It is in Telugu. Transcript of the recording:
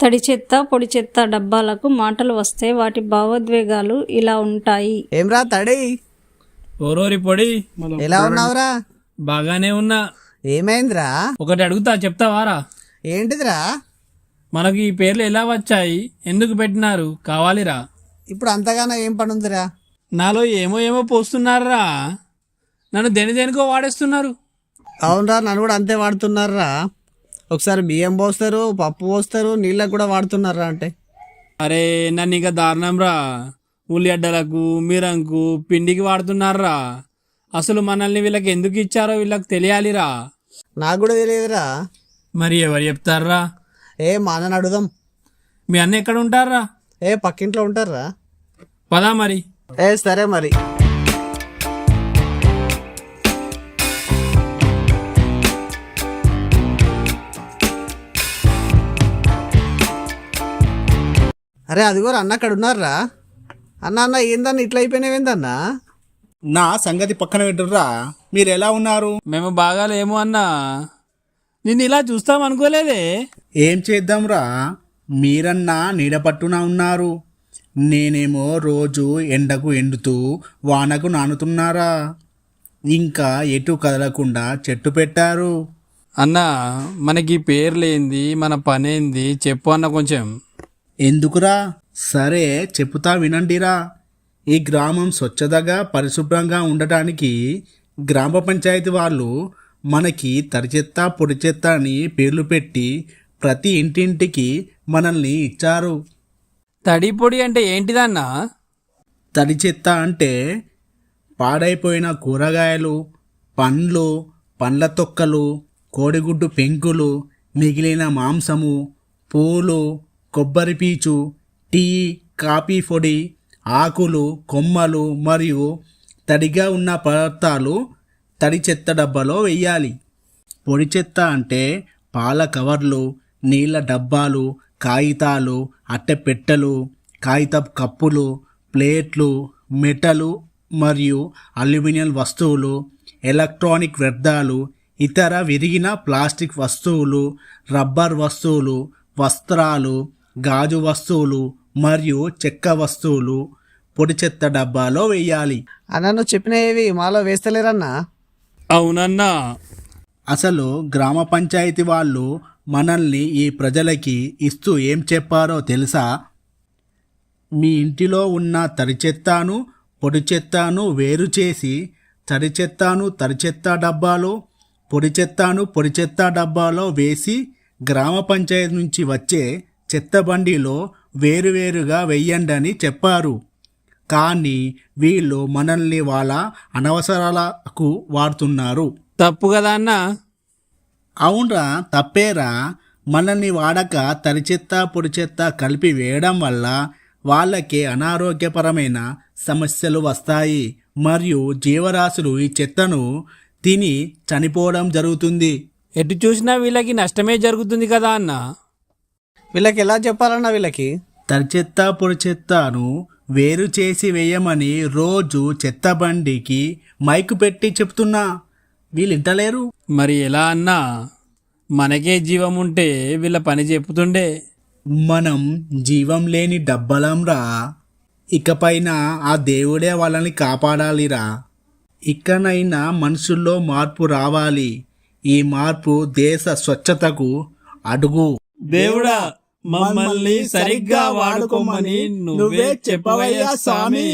తడి చెత్త పొడి చెత్త డబ్బాలకు మాటలు వస్తే వాటి భావోద్వేగాలు ఇలా ఉంటాయి. ఏమ్రా తడి, ఓరోరి పొడి, ఎలా ఉన్నావురా? బాగానే ఉన్నా. ఏమైందిరా? ఒకటి అడుగుతా, చెప్తావారా? ఏంటిదిరా? మనకు ఈ పేర్లు ఎలా వచ్చాయి, ఎందుకు పెట్టినారు, కావాలిరా? ఇప్పుడు అంతగానో ఏం పని ఉందిరా? నాలో ఏమో ఏమో పోస్తున్నారా, నన్ను దేనికో వాడేస్తున్నారు. అవునరా, నన్ను కూడా అంతే వాడుతున్నారా. ఒకసారి బియ్యం పోస్తారు, పప్పు పోస్తారు, నీళ్ళకు కూడా వాడుతున్నారా అంటే. అరే నన్ను ఇక దారుణం రా, ఉల్లిగడ్డలకు మిరంకు పిండికి వాడుతున్నారా. అసలు మనల్ని వీళ్ళకి ఎందుకు ఇచ్చారో వీళ్ళకి తెలియాలిరా. నాకు కూడా తెలియదురా. మరి ఎవరు చెప్తారా? మా అన్నని అడుగుదాం. మీ అన్న ఎక్కడ ఉంటారా? పక్కింట్లో ఉంటారా. పదా మరి. సరే మరి. అరే అదిగోరా అన్న అక్కడ ఉన్నారా. అన్న ఏందన్న ఇట్లా అయిపోయినావేందన్నా? నా సంగతి పక్కన పెట్టుర్రా, మీరు ఎలా ఉన్నారు? మేము బాగాలేము అన్నా, నిన్ను ఇలా చూస్తాం అనుకోలేదే. ఏం చేద్దాంరా, మీరన్నా నీడపట్టున ఉన్నారు, నేనేమో రోజు ఎండకు ఎండుతూ వానకు నానుతున్నారా. ఇంకా ఎటు కదలకుండా చెట్టు పెట్టారు. అన్నా మనకి పేర్లేంది, మన పనేంది చెప్పు అన్న కొంచెం. ఎందుకురా? సరే చెప్పుతా వినండిరా. ఈ గ్రామం స్వచ్ఛతగా పరిశుభ్రంగా ఉండటానికి గ్రామ పంచాయతీ వాళ్ళు మనకి తడి చెత్త పొడి చెత్త అని పేర్లు పెట్టి ప్రతి ఇంటింటికి మనల్ని ఇచ్చారు. తడి పొడి అంటే ఏంటిదన్నా? తడి చెత్త అంటే పాడైపోయిన కూరగాయలు, పండ్లు, పండ్ల తొక్కలు, కోడిగుడ్డు పెంకులు, మిగిలిన మాంసము, పూలు, కొబ్బరి పీచు, టీ, కాఫీ పొడి, ఆకులు, కొమ్మలు మరియు తడిగా ఉన్న పదార్థాలు తడి చెత్త డబ్బాలో వెయ్యాలి. పొడి చెత్త అంటే పాల కవర్లు, నీళ్ళ డబ్బాలు, కాగితాలు, అట్టెపెట్టెలు, కాగితపు కప్పులు, ప్లేట్లు, మెటలు మరియు అల్యూమినియం వస్తువులు, ఎలక్ట్రానిక్ వ్యర్థాలు, ఇతర విరిగిన ప్లాస్టిక్ వస్తువులు, రబ్బర్ వస్తువులు, వస్త్రాలు, గాజు వస్తువులు మరియు చెక్క వస్తువులు పొడి చెత్త డబ్బాలో వెయ్యాలి. అన్న నువ్వు చెప్పినవి మాలో వేస్తలేరన్నా? అవునన్నా. అసలు గ్రామ పంచాయతీ వాళ్ళు మనల్ని ఈ ప్రజలకి ఇస్తూ ఏం చెప్పారో తెలుసా? మీ ఇంటిలో ఉన్న తడి చెత్తను పొడి చెత్తను వేరు చేసి తడి చెత్తను తడి చెత్త డబ్బాలో, పొడి చెత్తను పొడి చెత్త డబ్బాలో వేసి గ్రామ పంచాయతీ నుంచి వచ్చే చెత్త బండిలో వేరువేరుగా వెయ్యండి అని చెప్పారు. కానీ వీళ్ళు మనల్ని వాళ్ళ అనవసరాలకు వాడుతున్నారు. తప్పు కదా అన్నా? అవునరా, తప్పేరా. మనల్ని వాడక తడి చెత్త పొడి చెత్త కలిపి వేయడం వల్ల వాళ్ళకి అనారోగ్యపరమైన సమస్యలు వస్తాయి మరియు జీవరాశులు ఈ చెత్తను తిని చనిపోవడం జరుగుతుంది. ఎటు చూసినా వీళ్ళకి నష్టమే జరుగుతుంది కదా అన్న. వీళ్ళకి ఎలా చెప్పాలన్నా? వీళ్ళకి తడి చెత్త పొడి చెత్తను వేరు చేసి వేయమని రోజు చెత్త బండికి మైకు పెట్టి చెప్తున్నా, వీళ్ళు ఇంటలేరు. మరి ఎలా అన్నా? మనకే జీవం ఉంటే వీళ్ళ పని చెప్పుతుండే. మనం జీవం లేని డబ్బలంరా. ఇకపైన ఆ దేవుడే వాళ్ళని కాపాడాలిరా. ఇకనైనా మనుషుల్లో మార్పు రావాలి. ఈ మార్పు దేశ స్వచ్ఛతకు అడుగు. దేవుడా మమ్మల్ని సరిగ్గా వాడుకోమని నువ్వే చెప్పవయ్యా స్వామి.